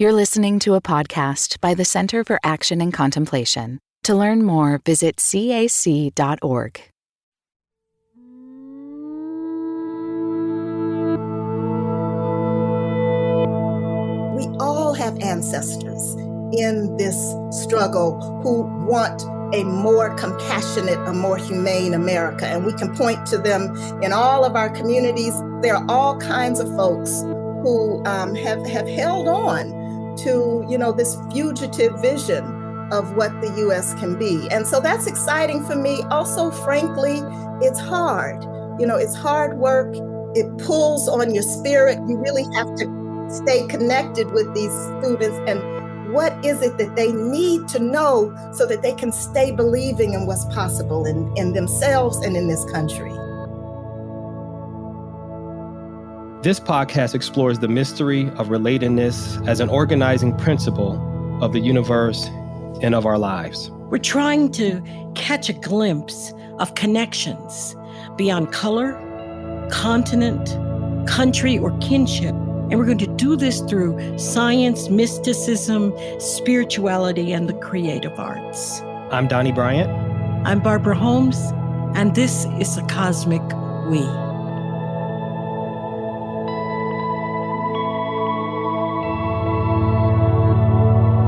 You're listening to a podcast by the Center for Action and Contemplation. To learn more, visit cac.org. We all have ancestors in this struggle who want a more compassionate, a more humane America. And we can point to them in all of our communities. There are all kinds of folks who have held on to, this fugitive vision of what the U.S. can be. And so that's exciting for me. Also, frankly, it's hard. It's hard work. It pulls on your spirit. You really have to stay connected with these students and what is it that they need to know so that they can stay believing in what's possible in themselves and in this country. This podcast explores the mystery of relatedness as an organizing principle of the universe and of our lives. We're trying to catch a glimpse of connections beyond color, continent, country, or kinship. And we're going to do this through science, mysticism, spirituality, and the creative arts. I'm Donny Bryant. I'm Barbara Holmes, and this is The Cosmic We.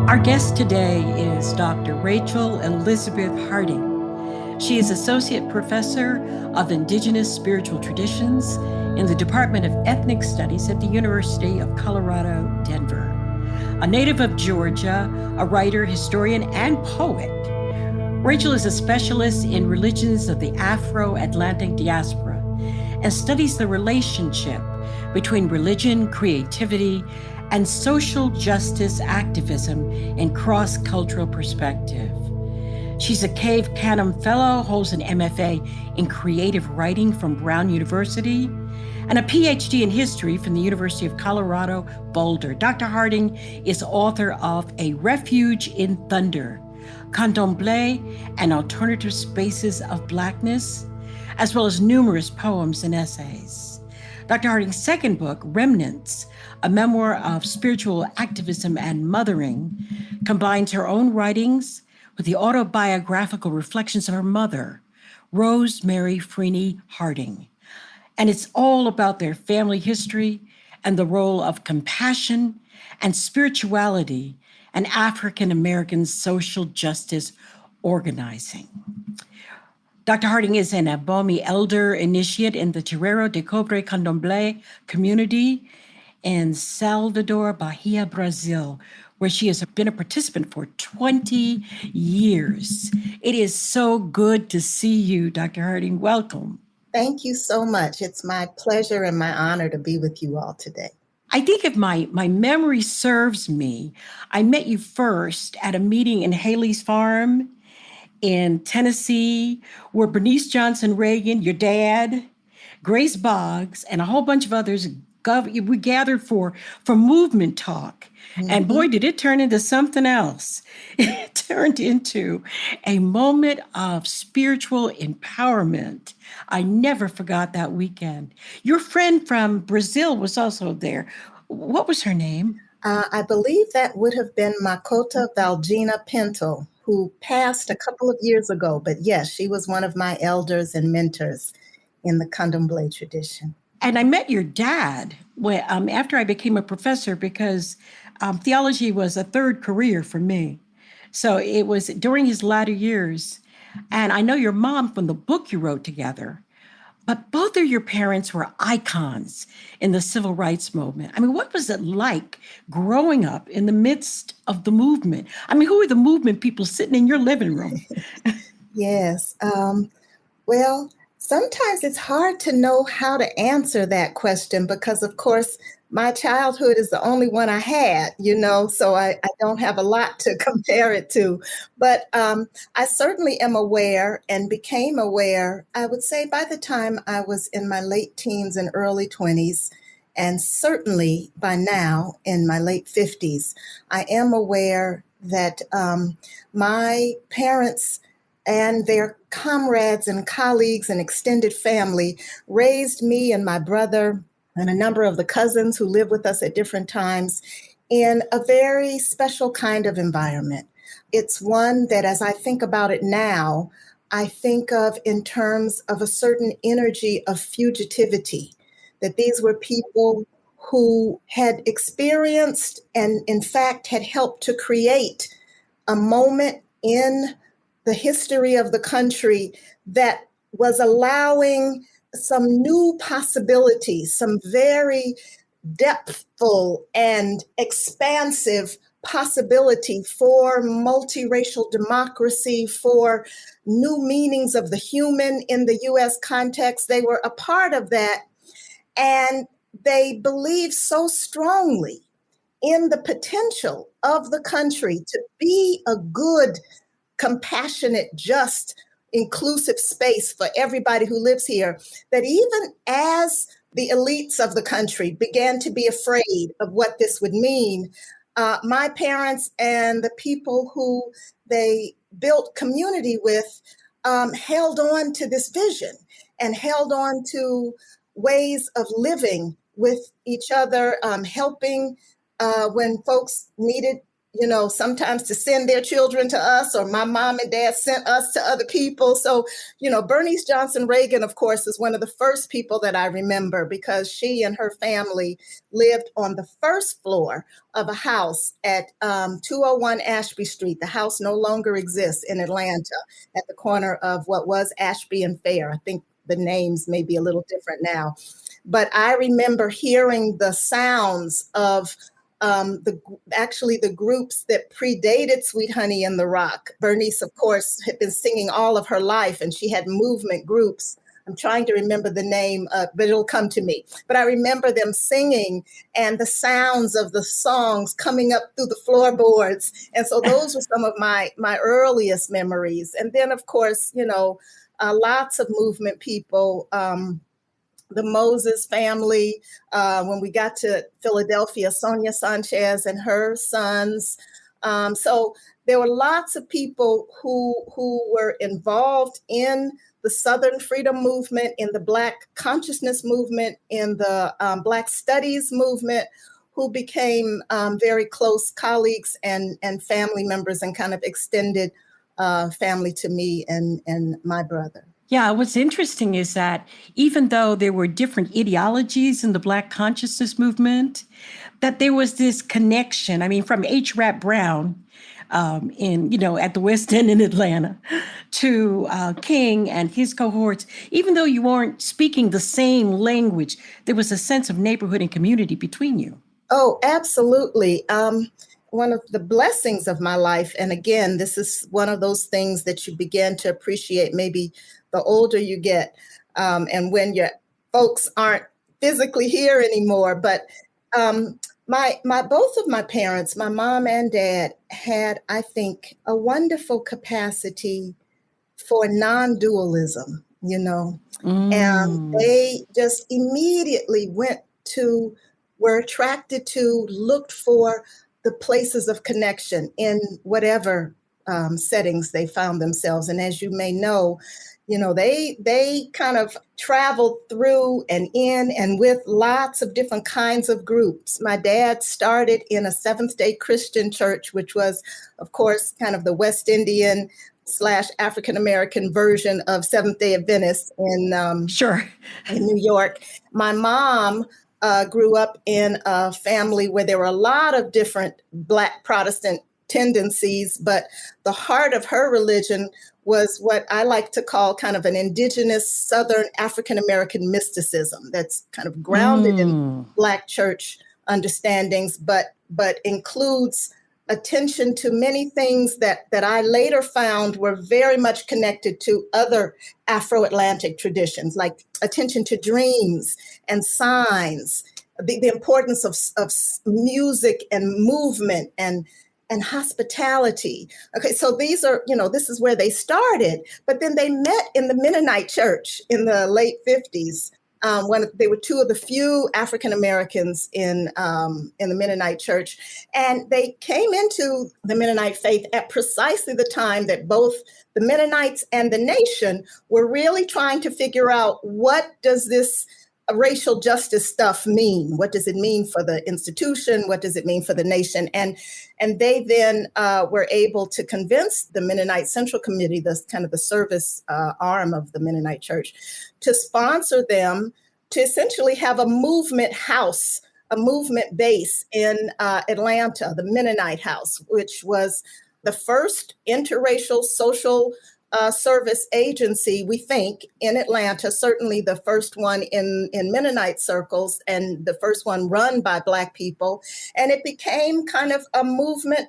Our guest today is Dr. Rachel Elizabeth Harding. She is Associate Professor of Indigenous Spiritual Traditions in the Department of Ethnic Studies at the University of Colorado, Denver. A native of Georgia, a writer, historian, and poet, Rachel is a specialist in religions of the Afro-Atlantic diaspora and studies the relationship between religion, creativity, and social justice activism in cross-cultural perspective. She's a Cave Canem Fellow, holds an MFA in creative writing from Brown University, and a PhD in history from the University of Colorado, Boulder. Dr. Harding is author of A Refuge in Thunder, Candomblé and Alternative Spaces of Blackness, as well as numerous poems and essays. Dr. Harding's second book, Remnants, a memoir of spiritual activism and mothering, combines her own writings with the autobiographical reflections of her mother, Rosemarie Freeney Harding. And it's all about their family history and the role of compassion and spirituality and African-American social justice organizing. Dr. Harding is an Abomi elder initiate in the Terreiro de Cobre Candomblé community in Salvador, Bahia, Brazil, where she has been a participant for 20 years. It is so good to see you, Dr. Harding. Welcome. Thank you so much. It's my pleasure and my honor to be with you all today. I think if my memory serves me, I met you first at a meeting in Haley's Farm in Tennessee, where Bernice Johnson Reagan, your dad, Grace Boggs, and a whole bunch of others, we gathered for movement talk. Mm-hmm. And boy, did it turn into something else. It turned into a moment of spiritual empowerment. I never forgot that weekend. Your friend from Brazil was also there. What was her name? I believe that would have been Makota Valgina Pinto, who passed a couple of years ago. But yes, she was one of my elders and mentors in the Candomblé tradition. And I met your dad after I became a professor because theology was a third career for me. So it was during his latter years. And I know your mom from the book you wrote together, but both of your parents were icons in the civil rights movement. I mean, what was it like growing up in the midst of the movement? I mean, who were the movement people sitting in your living room? Yes. Well, sometimes it's hard to know how to answer that question because, of course, my childhood is the only one I had, so I don't have a lot to compare it to. But I certainly am aware and became aware, I would say, by the time I was in my late teens and early 20s, and certainly by now in my late 50s, I am aware that my parents and their comrades and colleagues and extended family raised me and my brother and a number of the cousins who lived with us at different times in a very special kind of environment. It's one that, as I think about it now, I think of in terms of a certain energy of fugitivity, that these were people who had experienced and, in fact, had helped to create a moment in the history of the country that was allowing some new possibilities, some very depthful and expansive possibility for multiracial democracy, for new meanings of the human in the US context. They were a part of that, and they believed so strongly in the potential of the country to be a good, compassionate, just, inclusive space for everybody who lives here, that even as the elites of the country began to be afraid of what this would mean, my parents and the people who they built community with held on to this vision and held on to ways of living with each other, helping when folks needed, sometimes to send their children to us, or my mom and dad sent us to other people. So, Bernice Johnson Reagan, of course, is one of the first people that I remember, because she and her family lived on the first floor of a house at 201 Ashby Street. The house no longer exists in Atlanta, at the corner of what was Ashby and Fair. I think the names may be a little different now. But I remember hearing the sounds of the groups that predated Sweet Honey in the Rock. Bernice, of course, had been singing all of her life, and she had movement groups. I'm trying to remember the name, but it'll come to me. But I remember them singing and the sounds of the songs coming up through the floorboards. And so those were some of my earliest memories. And then, of course, lots of movement people, the Moses family. When we got to Philadelphia, Sonia Sanchez and her sons. So there were lots of people who were involved in the Southern Freedom Movement, in the Black Consciousness Movement, in the Black Studies Movement, who became very close colleagues and family members, and kind of extended family to me and my brother. Yeah, what's interesting is that even though there were different ideologies in the Black consciousness movement, that there was this connection. I mean, from H. Rap Brown at the West End in Atlanta to King and his cohorts, even though you weren't speaking the same language, there was a sense of neighborhood and community between you. Oh, absolutely. One of the blessings of my life, and again, this is one of those things that you begin to appreciate maybe the older you get, and when your folks aren't physically here anymore. But both of my parents, my mom and dad, had, I think, a wonderful capacity for non-dualism, and they just immediately were attracted to, looked for the places of connection in whatever settings they found themselves. And as you may know, they kind of traveled through and in and with lots of different kinds of groups. My dad started in a Seventh-day Christian church, which was, of course, kind of the West Indian / African-American version of Seventh-day Adventist in New York. My mom grew up in a family where there were a lot of different Black Protestant tendencies, but the heart of her religion was what I like to call kind of an indigenous Southern African-American mysticism that's kind of grounded in Black church understandings, but includes attention to many things that I later found were very much connected to other Afro-Atlantic traditions, like attention to dreams and signs, the importance of music and movement and hospitality. Okay, so these are, this is where they started, but then they met in the Mennonite church in the late 50s. When they were two of the few African Americans in the Mennonite church, and they came into the Mennonite faith at precisely the time that both the Mennonites and the nation were really trying to figure out, what does this racial justice stuff mean? What does it mean for the institution? What does it mean for the nation? And they then were able to convince the Mennonite Central Committee, the kind of the service arm of the Mennonite Church, to sponsor them to essentially have a movement house, a movement base in Atlanta, the Mennonite House, which was the first interracial social service agency, we think, in Atlanta, certainly the first one in Mennonite circles and the first one run by Black people. And it became kind of a movement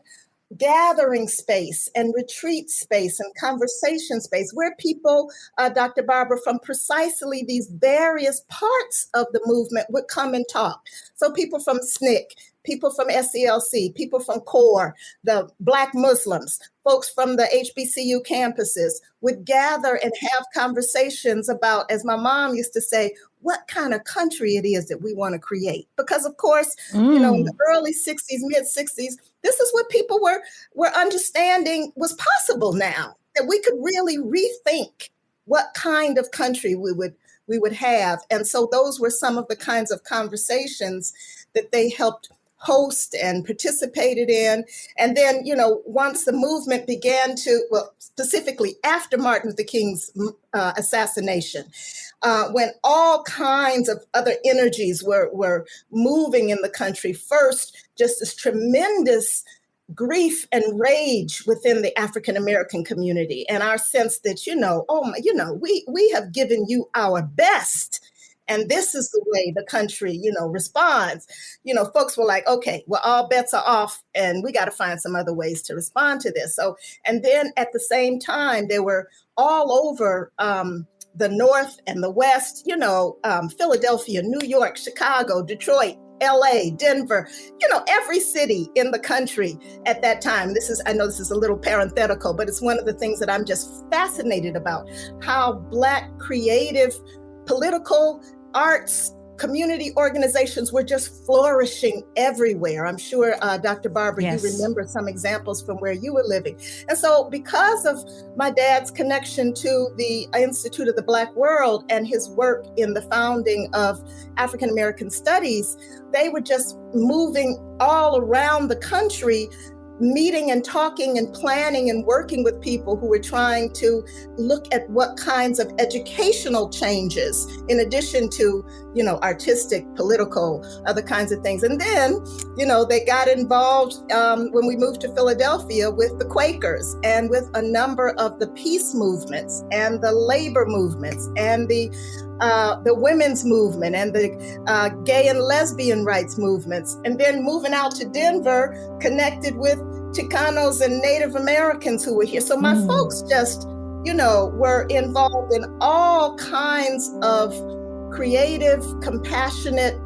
gathering space and retreat space and conversation space where people, Dr. Barbara, from precisely these various parts of the movement would come and talk. So people from SNCC, people from SCLC, people from CORE, the Black Muslims, folks from the HBCU campuses would gather and have conversations about, as my mom used to say, what kind of country it is that we want to create. Because of course, you know, in the early 60s, mid 60s, this is what people were understanding was possible now, that we could really rethink what kind of country we would have. And so those were some of the kinds of conversations that they helped host and participated in. And then, you know, once the movement began to, well, specifically after Martin Luther King's assassination, when all kinds of other energies were moving in the country, first, just this tremendous grief and rage within the African American community, and our sense that, you know, we have given you our best. And this is the way the country, you know, responds. You know, folks were like, okay, well, all bets are off and we got to find some other ways to respond to this. So, and then at the same time, they were all over the North and the West, you know, Philadelphia, New York, Chicago, Detroit, LA, Denver, you know, every city in the country at that time. I know this is a little parenthetical, but it's one of the things that I'm just fascinated about, how Black creative, political, arts, community organizations were just flourishing everywhere. I'm sure, Dr. Barbara, Yes. You remember some examples from where you were living. And so because of my dad's connection to the Institute of the Black World and his work in the founding of African American Studies, they were just moving all around the country, meeting and talking and planning and working with people who were trying to look at what kinds of educational changes, in addition to, you know, artistic, political, other kinds of things. And then, you know, they got involved when we moved to Philadelphia with the Quakers and with a number of the peace movements and the labor movements and the women's movement and the gay and lesbian rights movements. And then moving out to Denver, connected with Chicanos and Native Americans who were here. So my folks just, you know, were involved in all kinds of creative, compassionate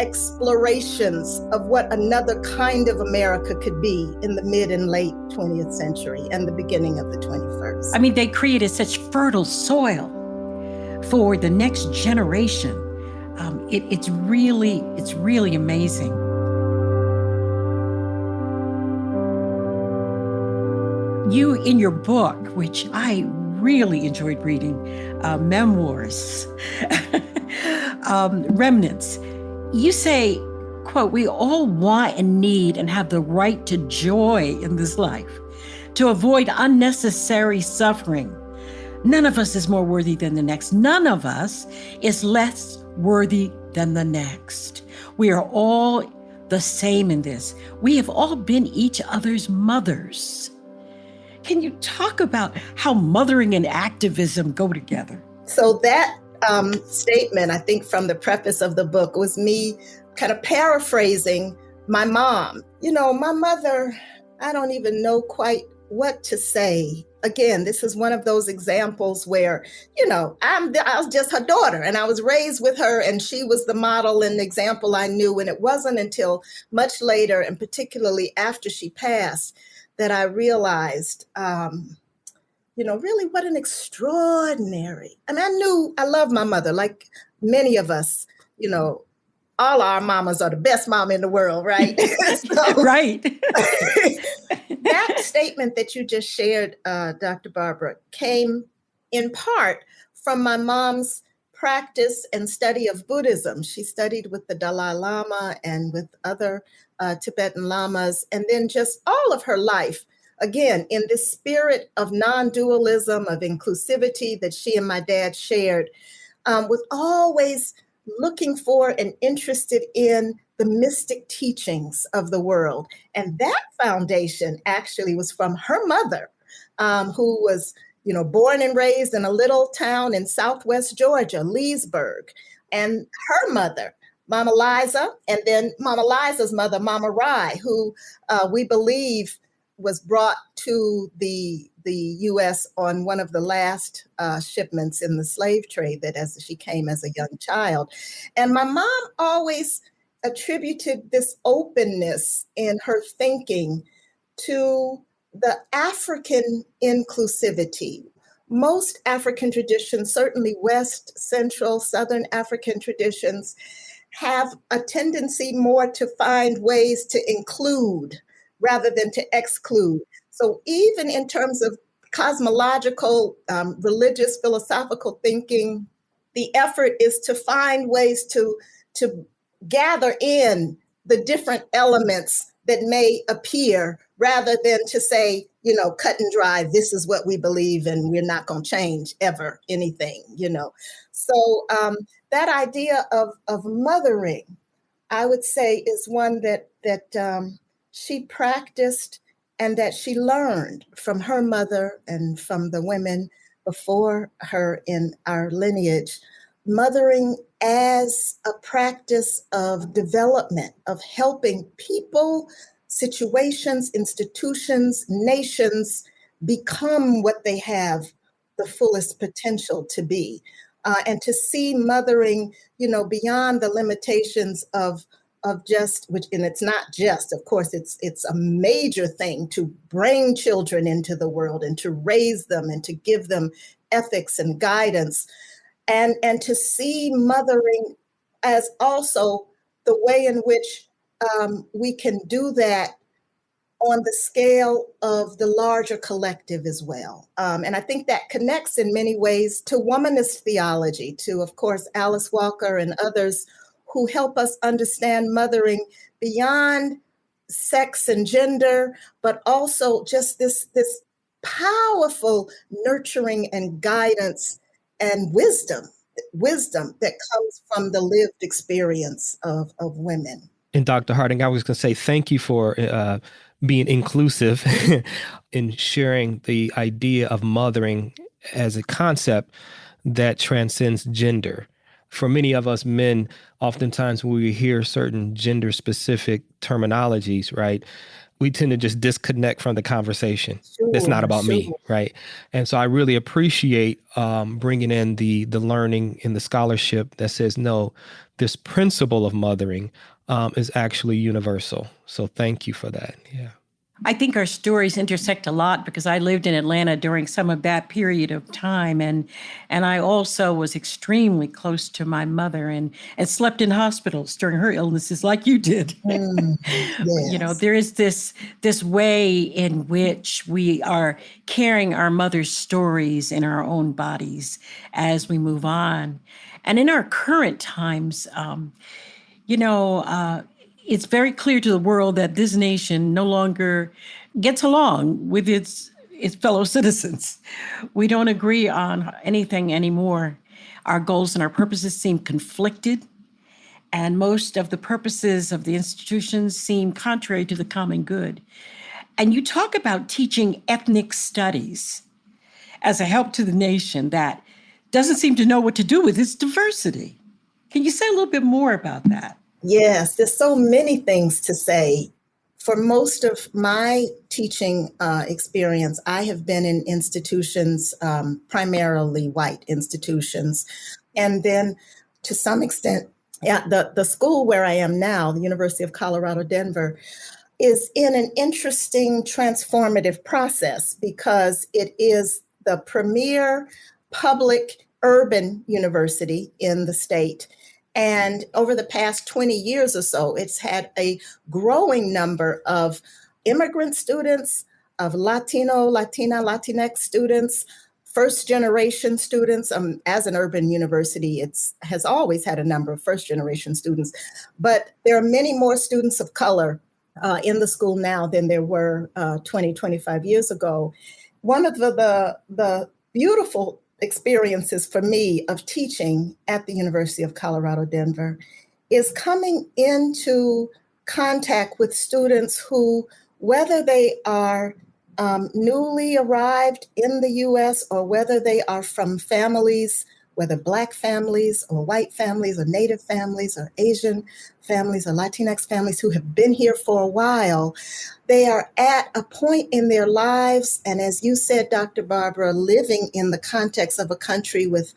explorations of what another kind of America could be in the mid and late 20th century and the beginning of the 21st. I mean, they created such fertile soil for the next generation. It's really amazing. You, in your book, which I really enjoyed reading, Memoirs, Remnants, you say, quote, "We all want and need and have the right to joy in this life, to avoid unnecessary suffering. None of us is more worthy than the next. None of us is less worthy than the next. We are all the same in this. We have all been each other's mothers." Can you talk about how mothering and activism go together? So that statement, I think from the preface of the book, was me kind of paraphrasing my mom. You know, my mother, I don't even know quite what to say. Again, this is one of those examples where, you know, I was just her daughter and I was raised with her and she was the model and example I knew. And it wasn't until much later, and particularly after she passed, that I realized, you know, really what an extraordinary, I mean, I love my mother, like many of us, you know, all our mamas are the best mom in the world, right? So, Right. that statement that you just shared, Dr. Barbara, came in part from my mom's practice and study of Buddhism. She studied with the Dalai Lama and with other Tibetan lamas, and then just all of her life, again, in this spirit of non-dualism, of inclusivity that she and my dad shared, was always looking for and interested in the mystic teachings of the world. And that foundation actually was from her mother, who was, born and raised in a little town in Southwest Georgia, Leesburg. And her mother, Mama Liza, and then Mama Liza's mother, Mama Rai, who we believe was brought to the U.S. on one of the last shipments in the slave trade as she came as a young child. And my mom always attributed this openness in her thinking to the African inclusivity. Most African traditions, certainly West, Central, Southern African traditions, have a tendency more to find ways to include rather than to exclude. So even in terms of cosmological, religious, philosophical thinking, the effort is to find ways to gather in the different elements that may appear rather than to say, cut and dry, this is what we believe and we're not going to change ever anything, So that idea of mothering, I would say, is one that she practiced and that she learned from her mother and from the women before her in our lineage. Mothering as a practice of development, of helping people, situations, institutions, nations become what they have the fullest potential to be. And to see mothering, beyond the limitations of just, and it's not just, of course, it's a major thing to bring children into the world and to raise them and to give them ethics and guidance. And to see mothering as also the way in which we can do that on the scale of the larger collective as well. And I think that connects in many ways to womanist theology, to, of course, Alice Walker and others who help us understand mothering beyond sex and gender, but also just this powerful nurturing and guidance and wisdom that comes from the lived experience of women. And Dr. Harding, I was going to say thank you for being inclusive in sharing the idea of mothering as a concept that transcends gender. For many of us men, oftentimes when we hear certain gender-specific terminologies, right, we tend to just disconnect from the conversation. It's not about me, right? And so I really appreciate bringing in the learning and the scholarship that says, no, this principle of mothering is actually universal. So thank you for that. Yeah. I think our stories intersect a lot because I lived in Atlanta during some of that period of time. And I also was extremely close to my mother and slept in hospitals during her illnesses like you did. Yes. There is this way in which we are carrying our mother's stories in our own bodies as we move on. And in our current times, it's very clear to the world that this nation no longer gets along with its fellow citizens. We don't agree on anything anymore. Our goals and our purposes seem conflicted, and most of the purposes of the institutions seem contrary to the common good. And you talk about teaching ethnic studies as a help to the nation that doesn't seem to know what to do with its diversity. Can you say a little bit more about that? Yes, there's so many things to say. For most of my teaching experience, I have been in institutions, primarily white institutions. And then to some extent, the school where I am now, the University of Colorado, Denver, is in an interesting transformative process because it is the premier public urban university in the state. And over the past 20 years or so, it's had a growing number of immigrant students, of Latino, Latina, Latinx students first-generation students. As an urban university, it has always had a number of first-generation students, but there are many more students of color in the school now than there were 20, 25 years ago. One of the beautiful experiences for me of teaching at the University of Colorado, Denver, is coming into contact with students who, whether they are newly arrived in the US or whether they are from families, whether Black families or white families or Native families or Asian families or Latinx families who have been here for a while, they are at a point in their lives, and as you said, Dr. Barbara, living in the context of a country with,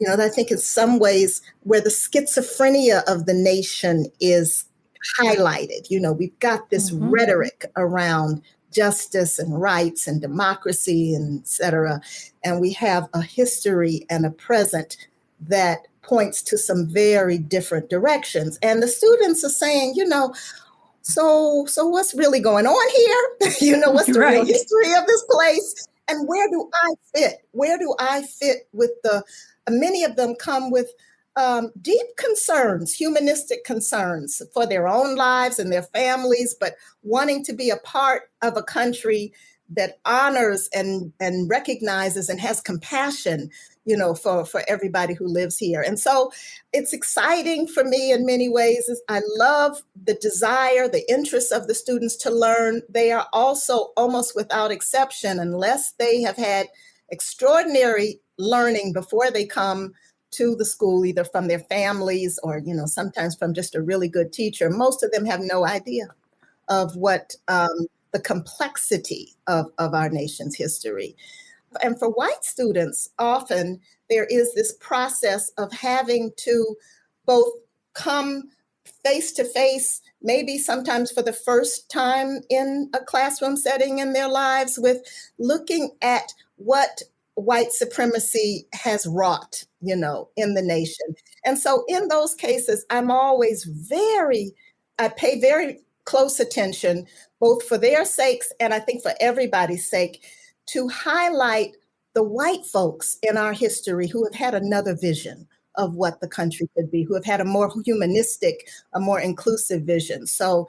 I think in some ways where the schizophrenia of the nation is highlighted. We've got this rhetoric around justice and rights and democracy and et cetera. And we have a history and a present that points to some very different directions. And the students are saying, so what's really going on here? What's the real history of this place? And where do I fit? Where do I fit with many of them come with deep concerns, humanistic concerns for their own lives and their families, but wanting to be a part of a country that honors and recognizes and has compassion, for everybody who lives here. And so it's exciting for me in many ways. I love the desire, the interest of the students to learn. They are also almost without exception, unless they have had extraordinary learning before they come to the school, either from their families or, sometimes from just a really good teacher. Most of them have no idea of what the complexity of our nation's history. And for white students, often there is this process of having to both come face to face, maybe sometimes for the first time in a classroom setting in their lives, with looking at what white supremacy has wrought, in the nation. And so in those cases, I pay very close attention, both for their sakes and I think for everybody's sake, to highlight the white folks in our history who have had another vision of what the country could be, who have had a more humanistic, a more inclusive vision. So,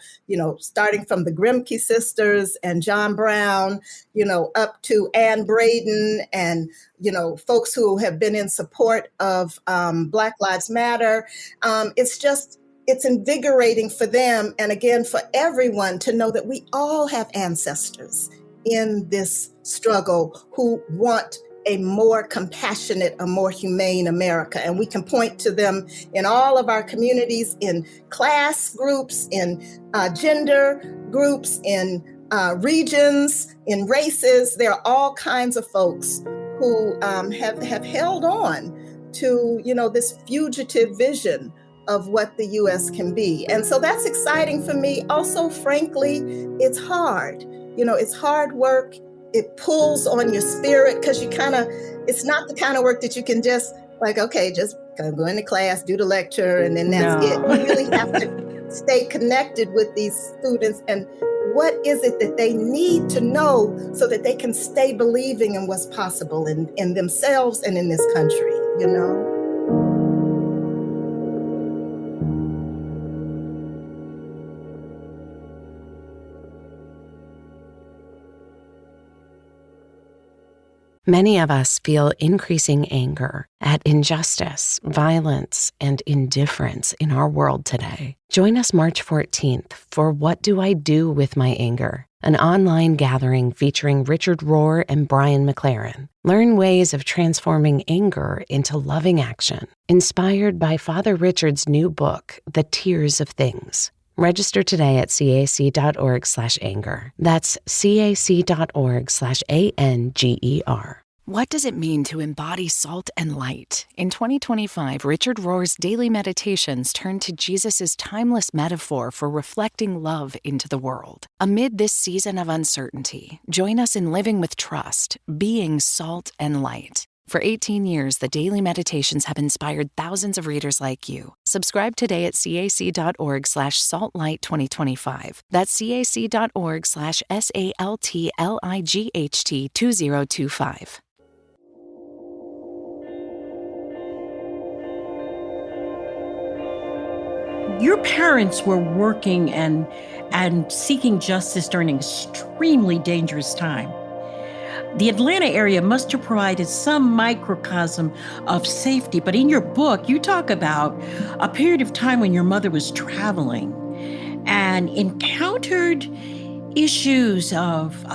starting from the Grimke sisters and John Brown, up to Ann Braden and, folks who have been in support of Black Lives Matter. It's invigorating for them, and again, for everyone, to know that we all have ancestors in this struggle who want a more compassionate, a more humane America. And we can point to them in all of our communities, in class groups, in gender groups, in regions, in races. There are all kinds of folks who have held on to, this fugitive vision of what the U.S. can be. And so that's exciting for me. Also, frankly, it's hard. It's hard work. It pulls on your spirit because it's not the kind of work that you can just just go into class, do the lecture, and then that's it. You really have to stay connected with these students and what is it that they need to know so that they can stay believing in what's possible in themselves and in this country, Many of us feel increasing anger at injustice, violence, and indifference in our world today. Join us March 14th for What Do I Do With My Anger? An online gathering featuring Richard Rohr and Brian McLaren. Learn ways of transforming anger into loving action. Inspired by Father Richard's new book, The Tears of Things. Register today at cac.org/anger. That's cac.org/ANGER. What does it mean to embody salt and light? In 2025, Richard Rohr's daily meditations turn to Jesus' timeless metaphor for reflecting love into the world. Amid this season of uncertainty, join us in living with trust, being salt and light. For 18 years, the daily meditations have inspired thousands of readers like you. Subscribe today at cac.org/saltlight2025. That's cac.org/SALTLIGHT2025. Your parents were working and seeking justice during an extremely dangerous time. The Atlanta area must have provided some microcosm of safety, but in your book, you talk about a period of time when your mother was traveling and encountered issues of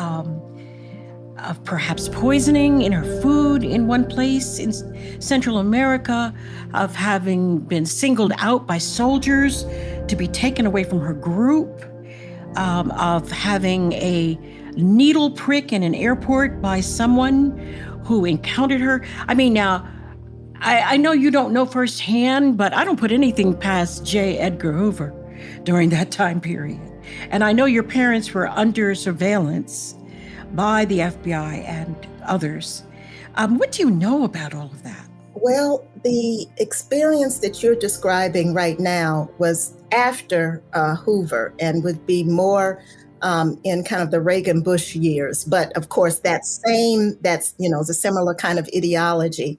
perhaps poisoning in her food in one place in Central America, of having been singled out by soldiers to be taken away from her group, of having a needle prick in an airport by someone who encountered her. I mean, now, I know you don't know firsthand, but I don't put anything past J. Edgar Hoover during that time period. And I know your parents were under surveillance by the FBI and others. What do you know about all of that? Well, the experience that you're describing right now was after Hoover and would be more in kind of the Reagan Bush years. But of course, that's a similar kind of ideology.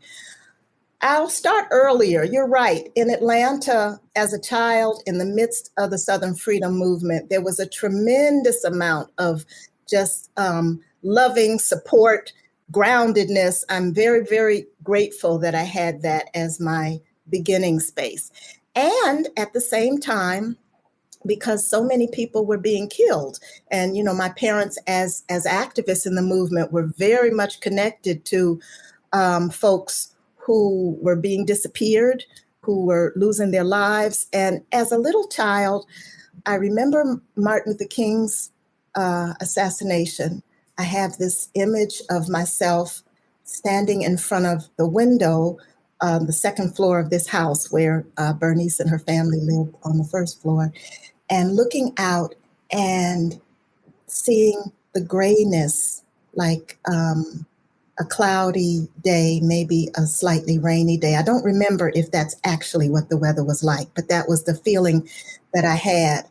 I'll start earlier. You're right. In Atlanta, as a child, in the midst of the Southern Freedom Movement, there was a tremendous amount of just loving support, groundedness. I'm very, very grateful that I had that as my beginning space. And at the same time, because so many people were being killed. And, my parents as activists in the movement were very much connected to folks who were being disappeared, who were losing their lives. And as a little child, I remember Martin Luther King's assassination. I have this image of myself standing in front of the window, the second floor of this house where Bernice and her family lived on the first floor, and looking out and seeing the grayness, like a cloudy day, maybe a slightly rainy day. I don't remember if that's actually what the weather was like, but that was the feeling that I had.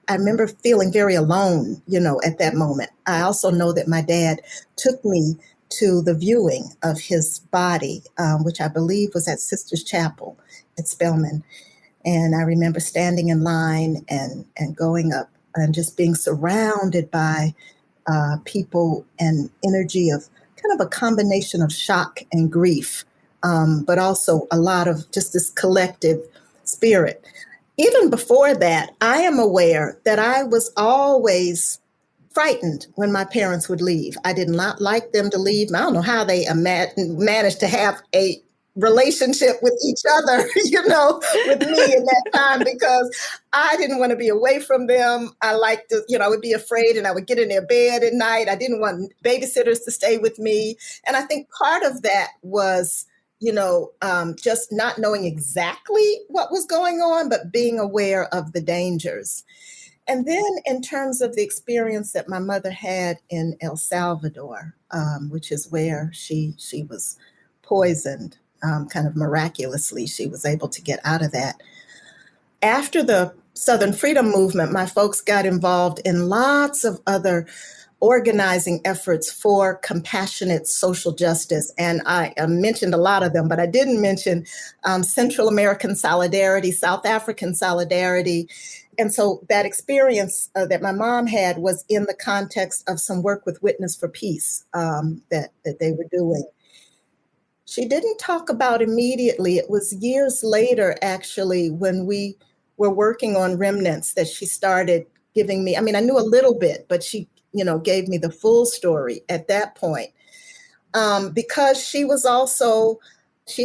I remember feeling very alone, at that moment. I also know that my dad took me to the viewing of his body, which I believe was at Sisters Chapel at Spelman. And I remember standing in line and going up and just being surrounded by people and energy of kind of a combination of shock and grief, but also a lot of just this collective spirit. Even before that, I am aware that I was always frightened when my parents would leave. I did not like them to leave. I don't know how they managed to have a relationship with each other, with me in that time, because I didn't want to be away from them. I liked to, I would be afraid and I would get in their bed at night. I didn't want babysitters to stay with me. And I think part of that was, just not knowing exactly what was going on, but being aware of the dangers. And then in terms of the experience that my mother had in El Salvador, which is where she was poisoned, kind of miraculously, she was able to get out of that. After the Southern Freedom Movement, my folks got involved in lots of other organizing efforts for compassionate social justice. And I mentioned a lot of them, but I didn't mention Central American solidarity, South African solidarity. And so that experience that my mom had was in the context of some work with Witness for Peace that they were doing. She didn't talk about immediately. It was years later, actually, when we were working on Remnants, that she started giving me, I knew a little bit, but she, gave me the full story at that point. Because she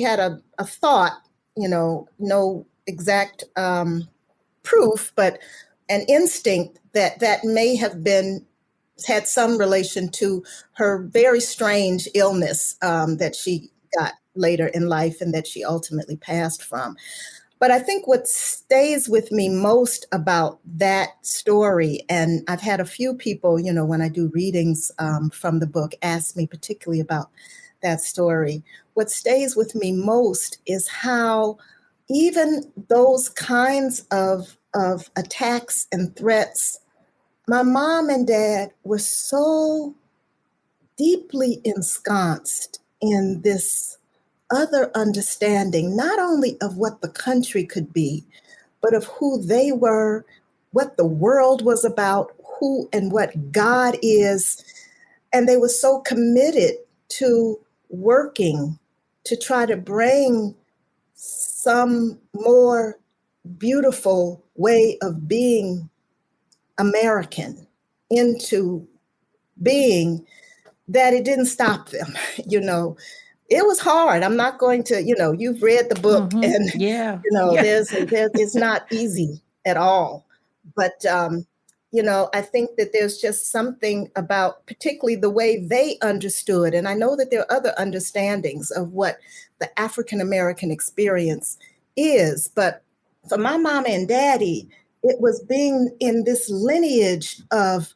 had a thought, no exact proof, but an instinct that may have had some relation to her very strange illness that she got later in life and that she ultimately passed from. But I think what stays with me most about that story, and I've had a few people, when I do readings from the book, ask me particularly about that story. What stays with me most is how even those kinds of attacks and threats, my mom and dad were so deeply ensconced in this other understanding, not only of what the country could be, but of who they were, what the world was about, who and what God is. And they were so committed to working to try to bring some more beautiful way of being American into being, that it didn't stop them. It was hard. I'm not going to, you've read the book, and Yeah. it's not easy at all. But I think that there's just something about particularly the way they understood, and I know that there are other understandings of what the African American experience is, but for my mama and daddy, it was being in this lineage of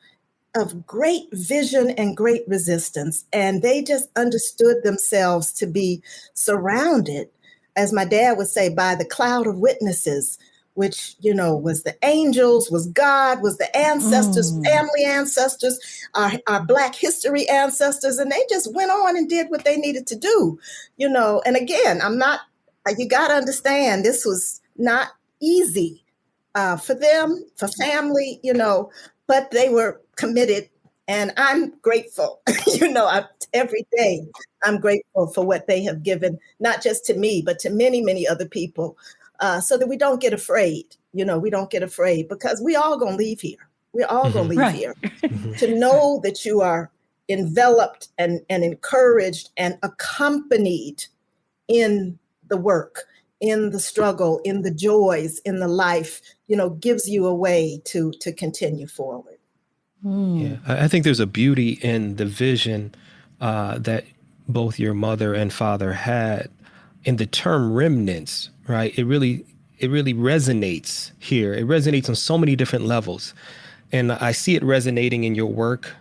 great vision and great resistance. And they just understood themselves to be surrounded, as my dad would say, by the cloud of witnesses, which, was the angels, was God, was the ancestors, family ancestors, our Black history ancestors. And they just went on and did what they needed to do, And again, you got to understand, this was not easy for them, for family, but they were committed, and I'm grateful. Every day I'm grateful for what they have given, not just to me, but to many, many other people, so that we don't get afraid. We don't get afraid, because we all gonna leave here. We're all gonna leave here. To know that you are enveloped and encouraged and accompanied in the work, in the struggle, in the joys, in the life, gives you a way to continue forward. Yeah, I think there's a beauty in the vision that both your mother and father had in the term remnants, right? It really resonates here. It resonates on so many different levels. And I see it resonating in your work,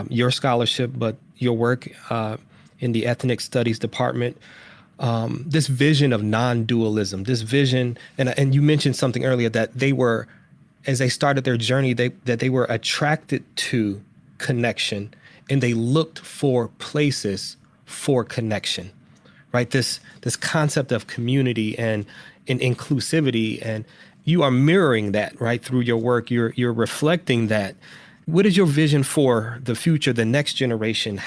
your scholarship, but your work in the ethnic studies department. This vision of non-dualism, this vision, and you mentioned something earlier, that they were, as they started their journey, that they were attracted to connection, and they looked for places for connection, right? This concept of community and inclusivity, and you are mirroring that, right, through your work. You're reflecting that. What is your vision for the future, the next generation?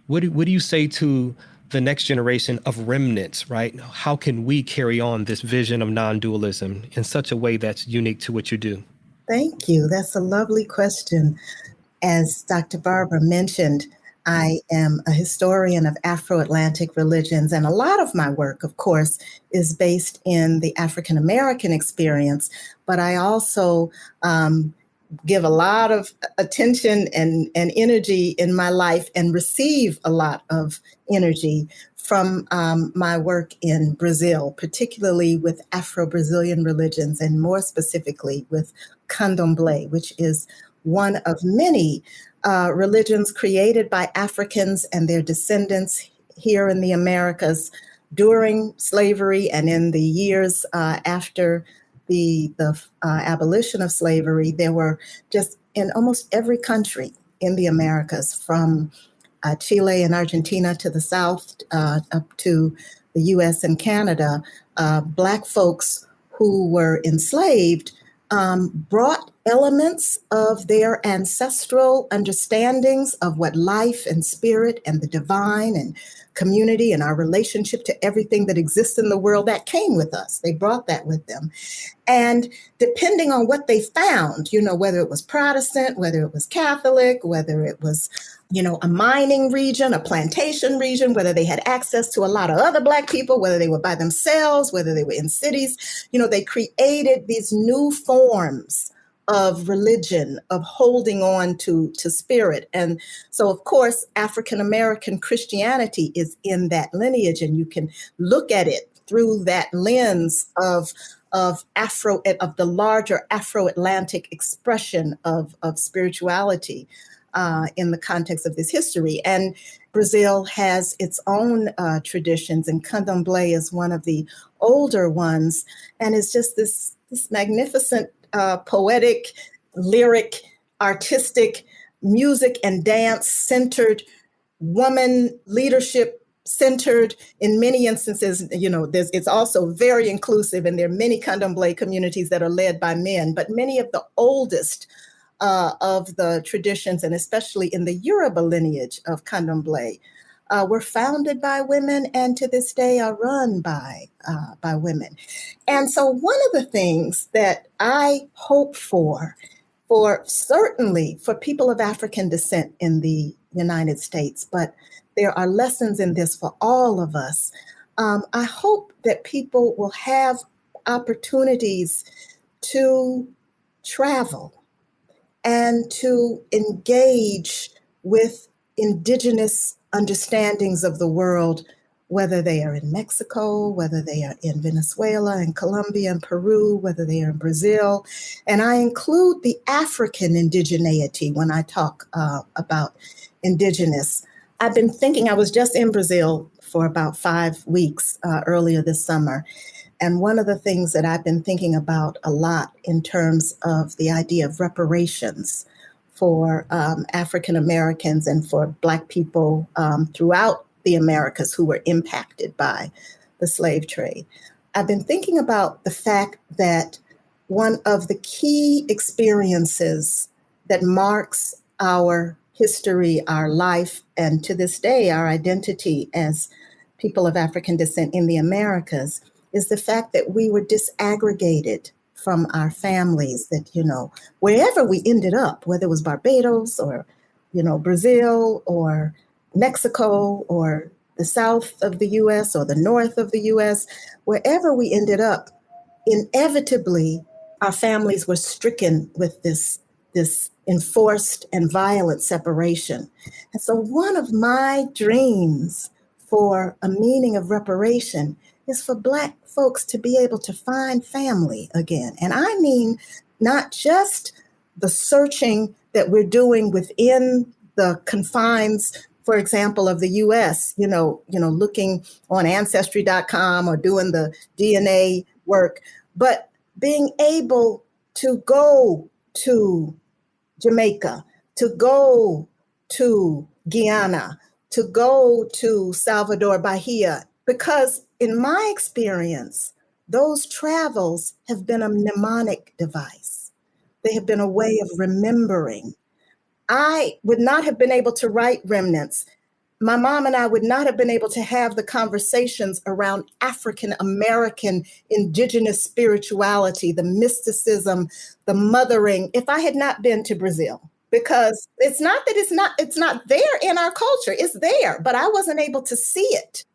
What do you say to the next generation of remnants, right? How can we carry on this vision of non-dualism in such a way that's unique to what you do? Thank you. That's a lovely question. As Dr. Barbara mentioned, I am a historian of Afro-Atlantic religions, and a lot of my work, of course, is based in the African American experience, but I also give a lot of attention and energy in my life, and receive a lot of energy from my work in Brazil, particularly with Afro-Brazilian religions, and more specifically with Candomblé, which is one of many religions created by Africans and their descendants here in the Americas during slavery and in the years after the abolition of slavery. There were just in almost every country in the Americas, from Chile and Argentina to the south, up to the US and Canada, Black folks who were enslaved brought elements of their ancestral understandings of what life and spirit and the divine and community and our relationship to everything that exists in the world, that came with us. They brought that with them. And depending on what they found, whether it was Protestant, whether it was Catholic, whether it was, a mining region, a plantation region, whether they had access to a lot of other Black people, whether they were by themselves, whether they were in cities, they created these new forms of religion, of holding on to spirit. And so, of course, African American Christianity is in that lineage, and you can look at it through that lens of the larger Afro-Atlantic expression of spirituality in the context of this history. And Brazil has its own traditions, and Candomblé is one of the older ones, and it's just this magnificent poetic, lyric, artistic, music and dance centered woman leadership centered in many instances. It's also very inclusive, and there are many Candomblé communities that are led by men, but many of the oldest of the traditions, and especially in the Yoruba lineage of Candomblé, were founded by women, and to this day are run by women. And so one of the things that I hope for certainly for people of African descent in the United States, but there are lessons in this for all of us. I hope that people will have opportunities to travel and to engage with indigenous understandings of the world, whether they are in Mexico, whether they are in Venezuela and Colombia and Peru, whether they are in Brazil. And I include the African indigeneity when I talk about indigenous. I've been thinking, I was just in Brazil for about 5 weeks earlier this summer. And one of the things that I've been thinking about a lot in terms of the idea of reparations for African Americans and for Black people throughout the Americas who were impacted by the slave trade. I've been thinking about the fact that one of the key experiences that marks our history, our life, and to this day, our identity as people of African descent in the Americas is the fact that we were disaggregated from our families, that, wherever we ended up, whether it was Barbados or, Brazil or Mexico or the south of the US or the north of the US, wherever we ended up, inevitably, our families were stricken with this enforced and violent separation. And so one of my dreams for a meaning of reparation is for Black folks to be able to find family again. And I mean, not just the searching that we're doing within the confines, for example, of the US, looking on ancestry.com or doing the DNA work, but being able to go to Jamaica, to go to Guyana, to go to Salvador Bahia, because in my experience, those travels have been a mnemonic device. They have been a way of remembering. I would not have been able to write Remnants. My mom and I would not have been able to have the conversations around African American indigenous spirituality, the mysticism, the mothering, if I had not been to Brazil. Because it's not that it's not there in our culture, it's there, but I wasn't able to see it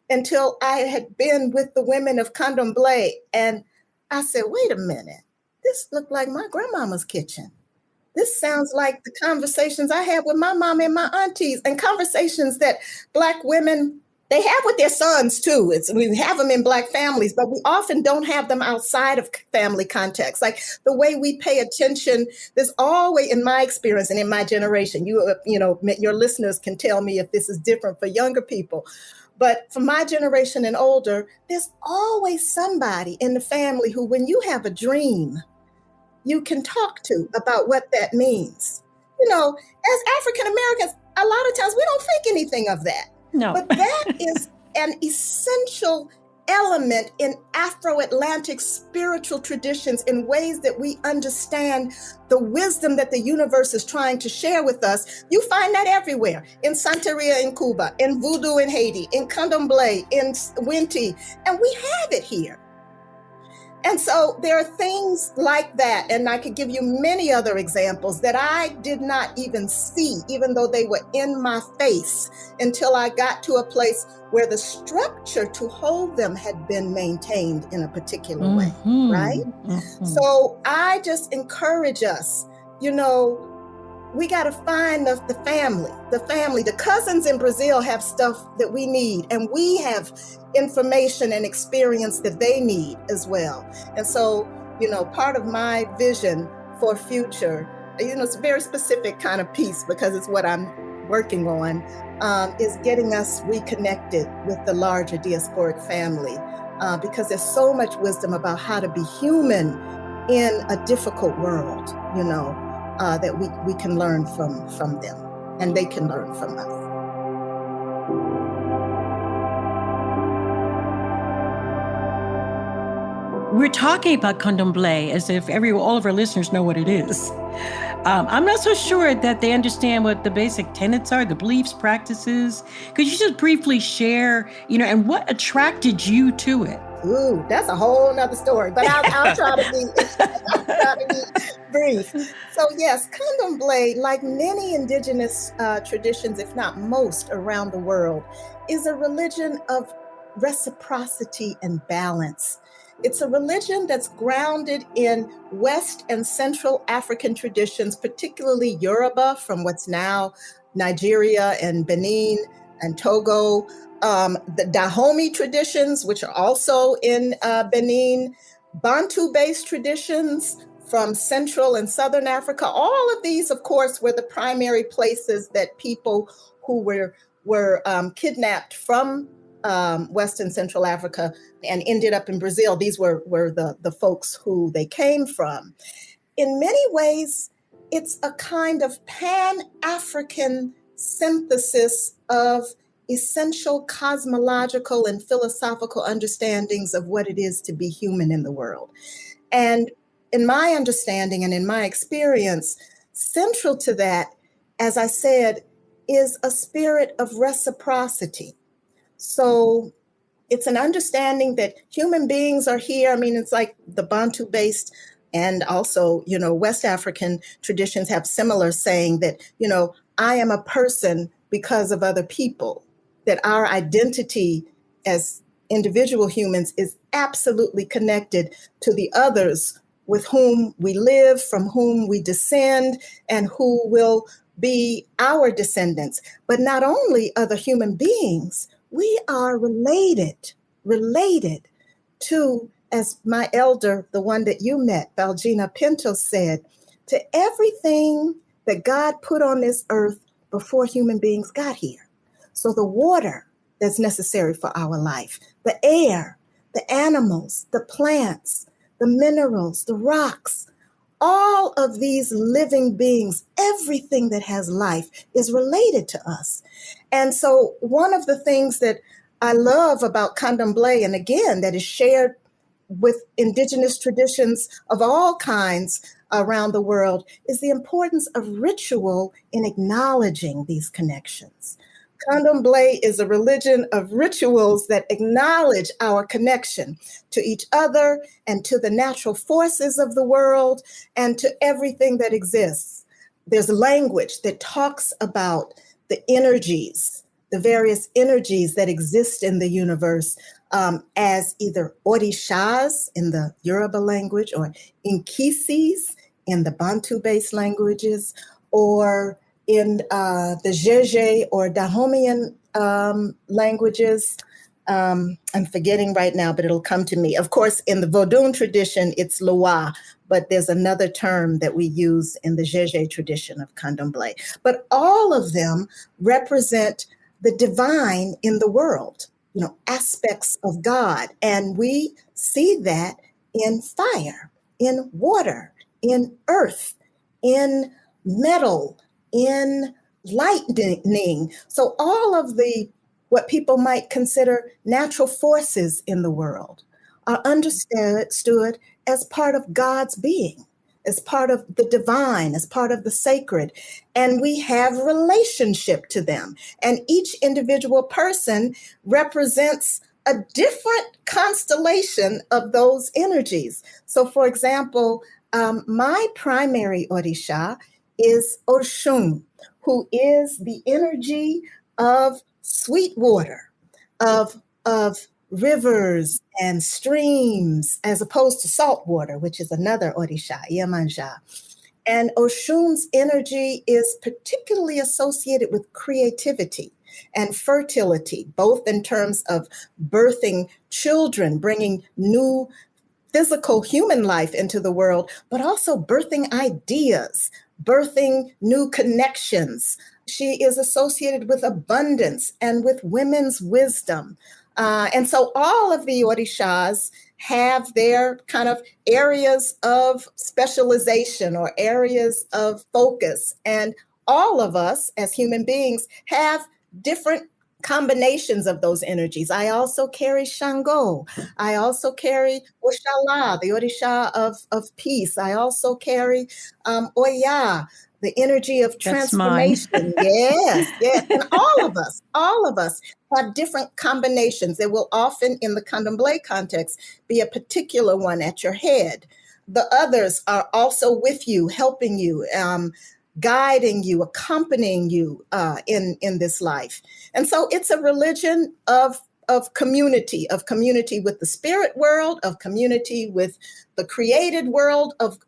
until I had been with the women of Candomblé. And I said, wait a minute, this looked like my grandmama's kitchen. This sounds like the conversations I had with my mom and my aunties, and conversations that Black women, they have with their sons too. We have them in Black families, but we often don't have them outside of family context. Like the way we pay attention, there's always, in my experience and in my generation, your listeners can tell me if this is different for younger people. But for my generation and older, there's always somebody in the family who, when you have a dream, you can talk to about what that means. As African Americans, a lot of times we don't think anything of that. No. But that is an essential element in Afro-Atlantic spiritual traditions in ways that we understand the wisdom that the universe is trying to share with us. You find that everywhere, in Santeria in Cuba, in Voodoo in Haiti, in Candomblé, in Winti, and we have it here. And so there are things like that, and I could give you many other examples that I did not even see, even though they were in my face, until I got to a place where the structure to hold them had been maintained in a particular way, right? Mm-hmm. So I just encourage us, we got to find the family. The cousins in Brazil have stuff that we need, and we have information and experience that they need as well. And so, part of my vision for future, it's a very specific kind of piece because it's what I'm working on, is getting us reconnected with the larger diasporic family, because there's so much wisdom about how to be human in a difficult world, that we can learn from them, and they can learn from us. We're talking about Candomblé as if all of our listeners know what it is. I'm not so sure that they understand what the basic tenets are, the beliefs, practices. Could you just briefly share, and what attracted you to it? Ooh, that's a whole nother story, but I'll try to be brief. So yes, Candomblé, like many indigenous traditions, if not most around the world, is a religion of reciprocity and balance. It's a religion that's grounded in West and Central African traditions, particularly Yoruba from what's now Nigeria and Benin and Togo, the Dahomey traditions, which are also in Benin, Bantu-based traditions from Central and Southern Africa. All of these, of course, were the primary places that people who were kidnapped from West and Central Africa and ended up in Brazil. These were the folks who they came from. In many ways, it's a kind of Pan-African synthesis of essential cosmological and philosophical understandings of what it is to be human in the world. And in my understanding and in my experience, central to that, as I said, is a spirit of reciprocity. So it's an understanding that human beings are here. I mean, it's like the Bantu-based and also, West African traditions have similar saying that, I am a person because of other people, that our identity as individual humans is absolutely connected to the others with whom we live, from whom we descend, and who will be our descendants. But not only other human beings, we are related to, as my elder, the one that you met, Valgina Pinto, said, to everything that God put on this earth before human beings got here. So the water that's necessary for our life, the air, the animals, the plants, the minerals, the rocks, all of these living beings, everything that has life is related to us. And so one of the things that I love about Candomblé, and again, that is shared with indigenous traditions of all kinds around the world, is the importance of ritual in acknowledging these connections. Candomblé is a religion of rituals that acknowledge our connection to each other and to the natural forces of the world and to everything that exists. There's language that talks about the energies, the various energies that exist in the universe as either orishas in the Yoruba language or inkisis in the Bantu-based languages, or in the Jeje or Dahomean languages. I'm forgetting right now, but it'll come to me. Of course, in the Vodun tradition, it's Loa, but there's another term that we use in the Jeje tradition of Candomblé. But all of them represent the divine in the world, aspects of God. And we see that in fire, in water, in earth, in metal, in lightning. So all of what people might consider natural forces in the world are understood as part of God's being, as part of the divine, as part of the sacred. And we have relationship to them. And each individual person represents a different constellation of those energies. So for example, my primary Orisha is Oshun, who is the energy of sweet water, of rivers and streams, as opposed to salt water, which is another Orisha, Iyamanja. And Oshun's energy is particularly associated with creativity and fertility, both in terms of birthing children, bringing new physical human life into the world, but also birthing ideas, birthing new connections. She is associated with abundance and with women's wisdom. And so all of the Orishas have their kind of areas of specialization or areas of focus. And all of us as human beings have different combinations of those energies. I also carry Shango. I also carry Oshala, the Orisha of peace. I also carry Oya, the energy of That's mine. transformation. Yes, yes. And all of us have different combinations. There will often, in the Candomblé context, be a particular one at your head. The others are also with you, helping you, guiding you, accompanying you in this life. And so it's a religion of community with the spirit world, of community with the created world of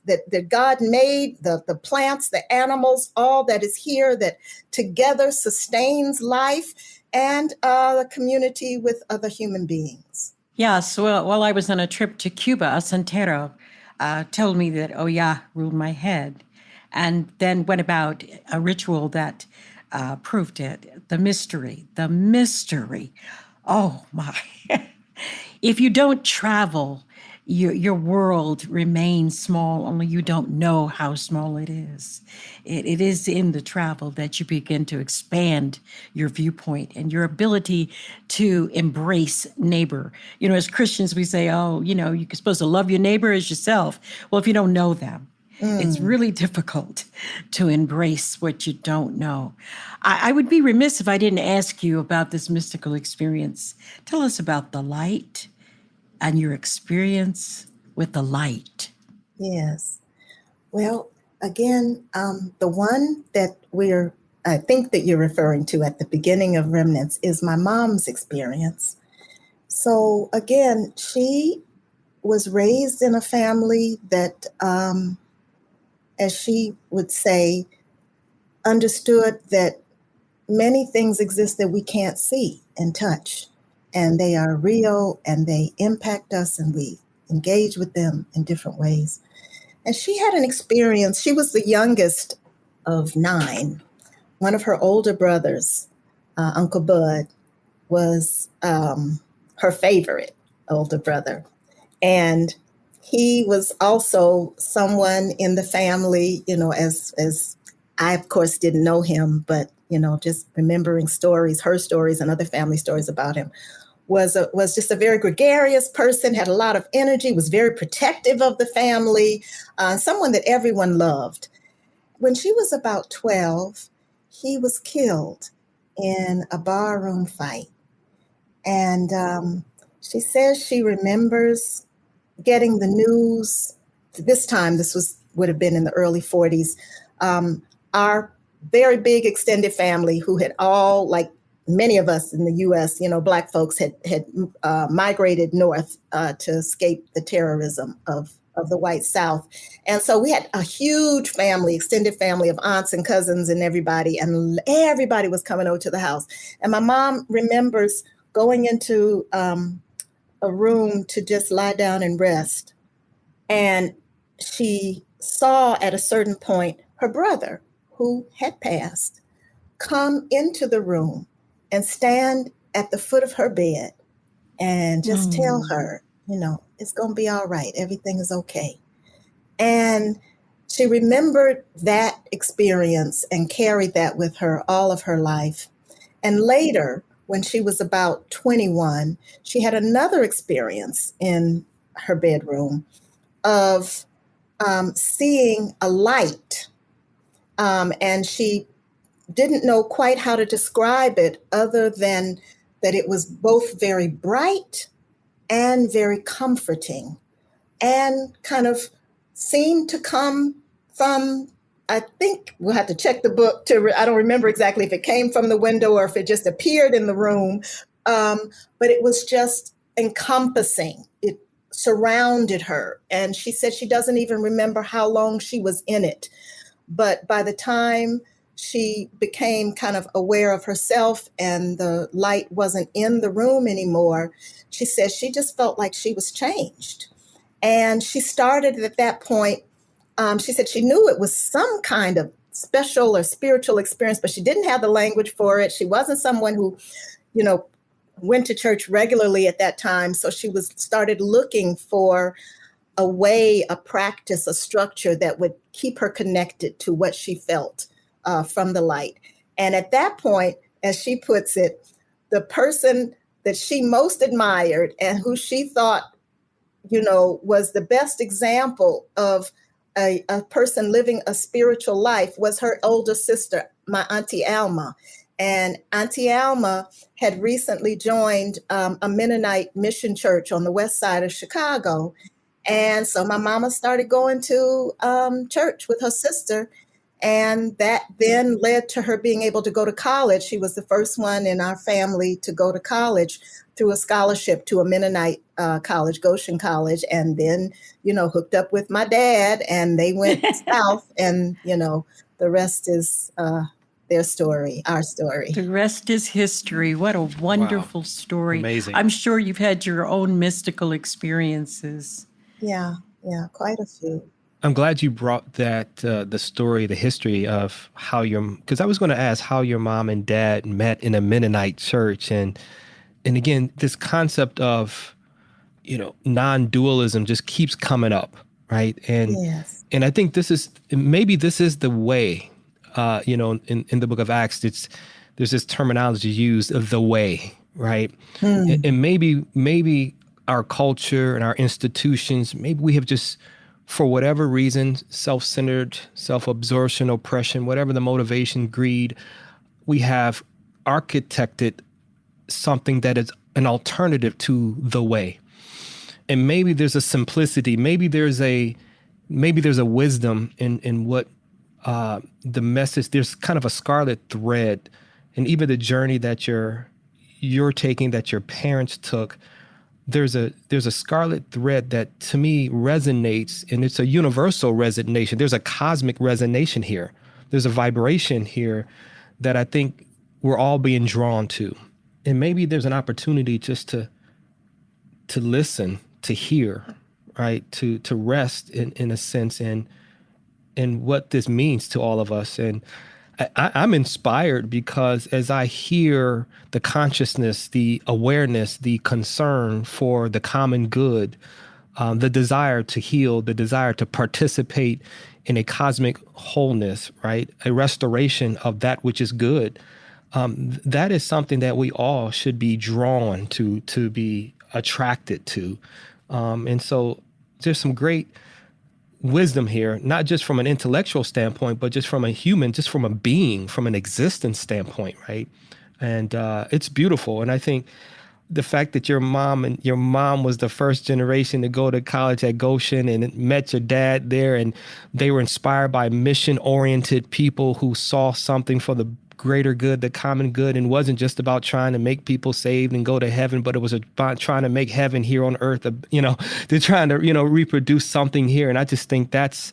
that God made, the plants, the animals, all that is here that together sustains life, and the community with other human beings. Yes, well, while I was on a trip to Cuba, a Santero told me that Oya ruled my head, and then went about a ritual that proved it. The mystery. Oh my. If you don't travel, your world remains small, only you don't know how small it is. It is in the travel that you begin to expand your viewpoint and your ability to embrace neighbor. You know, as Christians, we say, oh, you know, you're supposed to love your neighbor as yourself. Well, if you don't know them, it's really difficult to embrace what you don't know. I would be remiss if I didn't ask you about this mystical experience. Tell us about the light and your experience with the light. Yes. Well, again, the one that I think that you're referring to at the beginning of Remnants is my mom's experience. So again, she was raised in a family that, as she would say, understood that many things exist that we can't see and touch, and they are real and they impact us, and we engage with them in different ways. And she had an experience. She was the youngest of 9. One of her older brothers, Uncle Bud, was her favorite older brother. And he was also someone in the family, you know, as I, of course, didn't know him, but, you know, just remembering stories, her stories and other family stories about him, was just a very gregarious person, had a lot of energy, was very protective of the family, someone that everyone loved. When she was about 12, he was killed in a barroom fight. And she says she remembers getting the news. This time, would have been in the early 40s. Our very big extended family, who had all, like many of us in the U.S., you know, Black folks had migrated north to escape the terrorism of the white South. And so we had a huge family, extended family of aunts and cousins and everybody was coming over to the house. And my mom remembers going into a room to just lie down and rest. And she saw at a certain point her brother, who had passed, come into the room and stand at the foot of her bed and just tell her, you know, it's going to be all right. Everything is okay. And she remembered that experience and carried that with her all of her life. And later, when she was about 21, she had another experience in her bedroom of seeing a light. And she didn't know quite how to describe it other than that it was both very bright and very comforting, and kind of seemed to come from, I think we'll have to check the book I don't remember exactly if it came from the window or if it just appeared in the room, but it was just encompassing. It surrounded her. And she said she doesn't even remember how long she was in it. But by the time she became kind of aware of herself and the light wasn't in the room anymore, she says she just felt like she was changed. And she started at that point. She said she knew it was some kind of special or spiritual experience, but she didn't have the language for it. She wasn't someone who, you know, went to church regularly at that time. So she started looking for a way, a practice, a structure that would keep her connected to what she felt from the light. And at that point, as she puts it, the person that she most admired and who she thought, was the best example of a person living a spiritual life was her older sister, my Auntie Alma. And Auntie Alma had recently joined a Mennonite mission church on the west side of Chicago. And so my mama started going to church with her sister. And that then led to her being able to go to college. She was the first one in our family to go to college through a scholarship to a Mennonite college, Goshen College, and then, hooked up with my dad, and they went south, and, the rest is their story, our story. The rest is history. What a wonderful story. Amazing. I'm sure you've had your own mystical experiences. Yeah, quite a few. I'm glad you brought that, the story, the history of how because I was going to ask how your mom and dad met in a Mennonite church. And again, this concept of, non-dualism just keeps coming up, right? And yes. And I think this is the way, in the book of Acts, there's this terminology used of the way, right? And maybe our culture and our institutions, maybe we have just, for whatever reason, self-centered, self-absorption, oppression, whatever the motivation, greed, we have architected something that is an alternative to the way. And maybe there's a simplicity, maybe there's a wisdom in what the message, there's kind of a scarlet thread, and even the journey that you're taking, that your parents took. There's a scarlet thread that to me resonates, and it's a universal resonation. There's a cosmic resonation here. There's a vibration here that I think we're all being drawn to. And maybe there's an opportunity just to listen, to hear, right? To rest in a sense in what this means to all of us. And I'm inspired because as I hear the consciousness, the awareness, the concern for the common good, the desire to heal, the desire to participate in a cosmic wholeness, right? A restoration of that which is good. That is something that we all should be drawn to be attracted to. And so there's some great wisdom here, not just from an intellectual standpoint, but just from a human, just from a being, from an existence standpoint, right? And it's beautiful. And I think the fact that your mom was the first generation to go to college at Goshen and met your dad there, and they were inspired by mission-oriented people who saw something for the greater good, the common good, and wasn't just about trying to make people saved and go to heaven, but it was about trying to make heaven here on earth. They're trying to, reproduce something here. And I just think that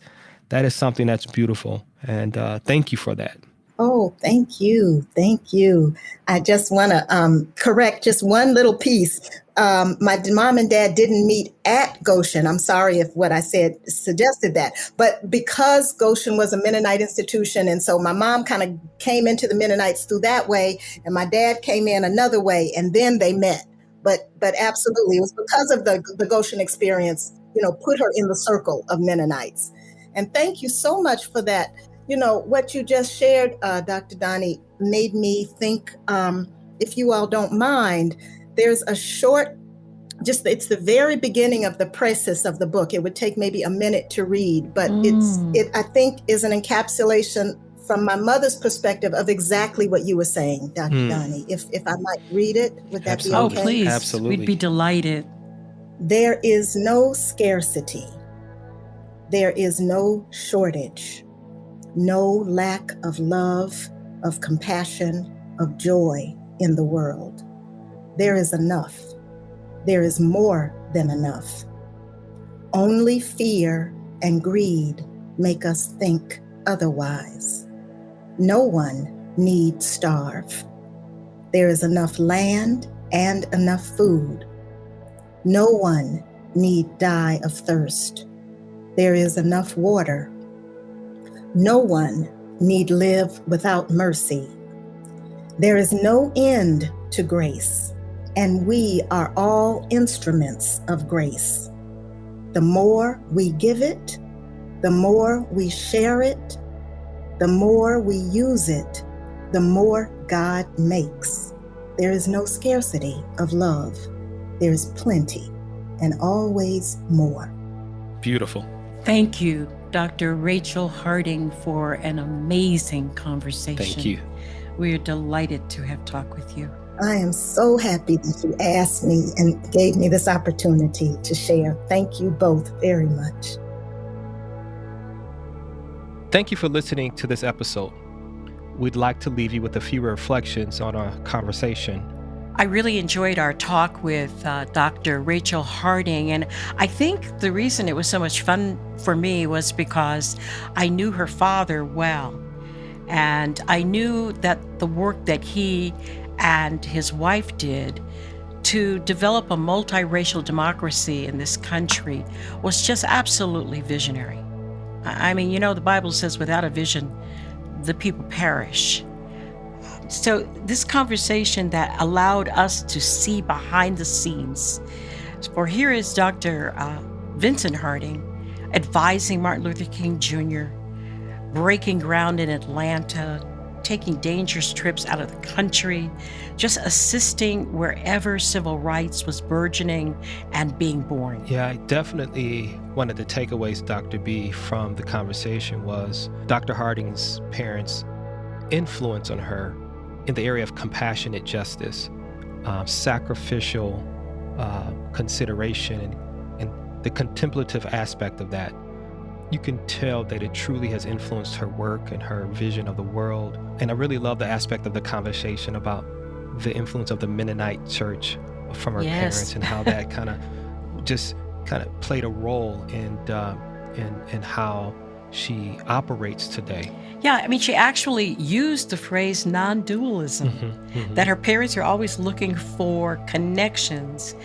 is something that's beautiful. And thank you for that. Oh, thank you. Thank you. I just want to correct just one little piece. My mom and dad didn't meet at Goshen. I'm sorry if what I said suggested that. But because Goshen was a Mennonite institution, and so my mom kind of came into the Mennonites through that way, and my dad came in another way, and then they met. But absolutely, it was because of the Goshen experience, put her in the circle of Mennonites. And thank you so much for that. What you just shared, Dr. Donny, made me think, if you all don't mind, there's a short, it's the very beginning of the preface of the book. It would take maybe a minute to read, but it I think is an encapsulation from my mother's perspective of exactly what you were saying, Dr. Donny. If I might read it, would that be okay? Oh, please. Absolutely. We'd be delighted. There is no scarcity. There is no shortage. No lack of love, of compassion, of joy in the world. There is enough. There is more than enough. Only fear and greed make us think otherwise. No one need starve. There is enough land and enough food. No one need die of thirst. There is enough water. No one need live without mercy. There is no end to grace, and we are all instruments of grace. The more we give it, the more we share it, the more we use it, the more God makes. There is no scarcity of love. There is plenty and always more. Beautiful. Thank you, Dr. Rachel Harding, for an amazing conversation. Thank you. We are delighted to have talked with you. I am so happy that you asked me and gave me this opportunity to share. Thank you both very much. Thank you for listening to this episode. We'd like to leave you with a few reflections on our conversation. I really enjoyed our talk with Dr. Rachel Harding, and I think the reason it was so much fun for me was because I knew her father well, and I knew that the work that he and his wife did to develop a multiracial democracy in this country was just absolutely visionary. I mean, the Bible says without a vision, the people perish. So this conversation that allowed us to see behind the scenes, for here is Dr. Vincent Harding advising Martin Luther King Jr., breaking ground in Atlanta, taking dangerous trips out of the country, just assisting wherever civil rights was burgeoning and being born. Yeah, definitely one of the takeaways, Dr. B, from the conversation was Dr. Harding's parents' influence on her in the area of compassionate justice, sacrificial consideration, and the contemplative aspect of that. You can tell that it truly has influenced her work and her vision of the world. And I really love the aspect of the conversation about the influence of the Mennonite church from her parents and how that kind of played a role in how she operates today. Yeah, I mean, she actually used the phrase non-dualism, that her parents are always looking for connections.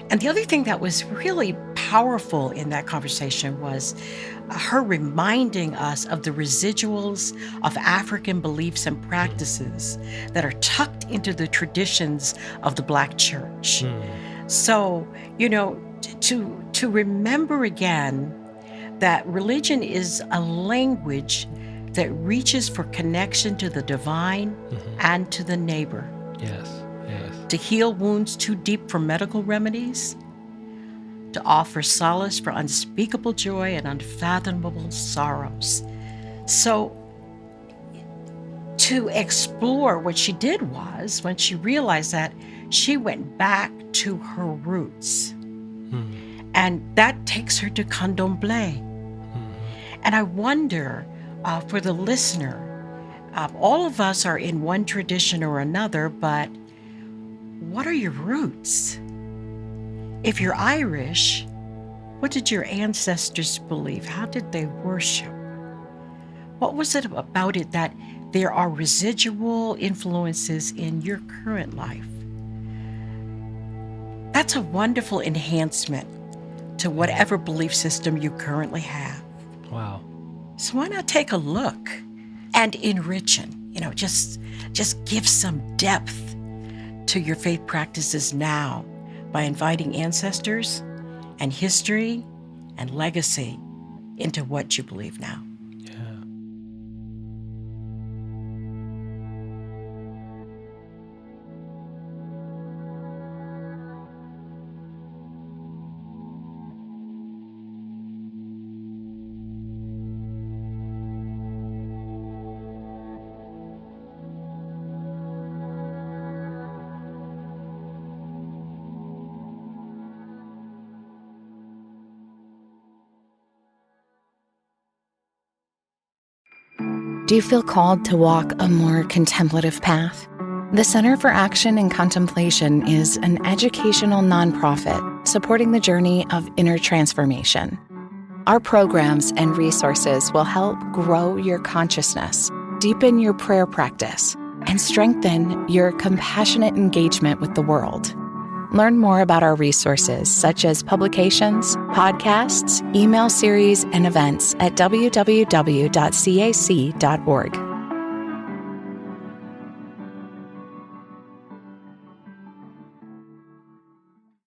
And the other thing that was really powerful in that conversation was her reminding us of the residuals of African beliefs and practices that are tucked into the traditions of the Black church. So, to remember again that religion is a language that reaches for connection to the divine and to the neighbor. Yes. To heal wounds too deep for medical remedies, to offer solace for unspeakable joy and unfathomable sorrows. So, to explore what she did was, when she realized that, she went back to her roots. And that takes her to Candomblé. And I wonder, for the listener, all of us are in one tradition or another, but what are your roots? If you're Irish, what did your ancestors believe? How did they worship? What was it about it that there are residual influences in your current life? That's a wonderful enhancement to whatever belief system you currently have. Wow. So why not take a look and enrich it? Just give some depth to your faith practices now by inviting ancestors and history and legacy into what you believe now. Yeah. Do you feel called to walk a more contemplative path? The Center for Action and Contemplation is an educational nonprofit supporting the journey of inner transformation. Our programs and resources will help grow your consciousness, deepen your prayer practice, and strengthen your compassionate engagement with the world. Learn more about our resources, such as publications, podcasts, email series, and events at www.cac.org.